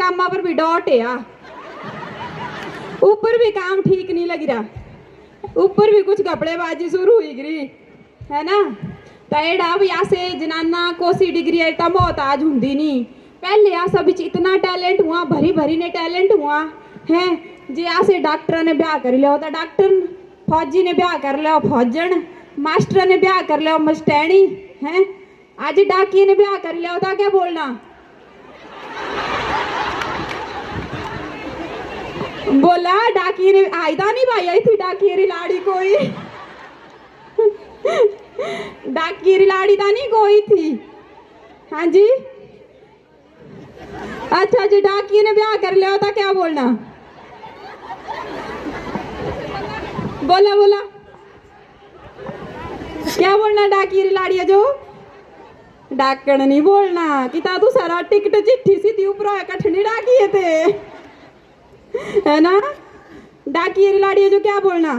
कामा पर भी डॉट है यार, ऊपर भी काम ठीक नहीं लग रहा, ऊपर भी कुछ कपड़ेबाजी शुरू हुई गिरी है ना। तो एड़ा अब यहाँ से जनाना कोसी डिग्री एटा मोहताज हुंदी नहीं, पहले यहाँ सब इतना टैलेंट हुआ, भरी भरी ने टैलेंट हुआ है। जे यहाँ से डॉक्टर ने ब्याह कर लिया होता डॉक्टर, फौजी ने ब्याह कर लिया फौजन, मास्टर ने ब्याह कर लिया मस्टैनी है, आज डाकिए ने ब्याह कर लिया होता क्या बोलना। बोला डाकिए ने आयदा नहीं भाई, आई थी डाकिए री लाड़ी कोई डाकिए री लाड़ी था नहीं कोई थी। हाँ जी, अच्छा जी डाकिए ने ब्याह कर लिया होता क्या बोलना। बोला बोला क्या बोलना, डाकिए री लाड़ी है जो डाकण नहीं बोलना कि तू सारा टिकट चिट्ठी सीधी ऊपर कठनी डाकिए थे है ना, डाकिए री लाड़ी है जो क्या बोलना।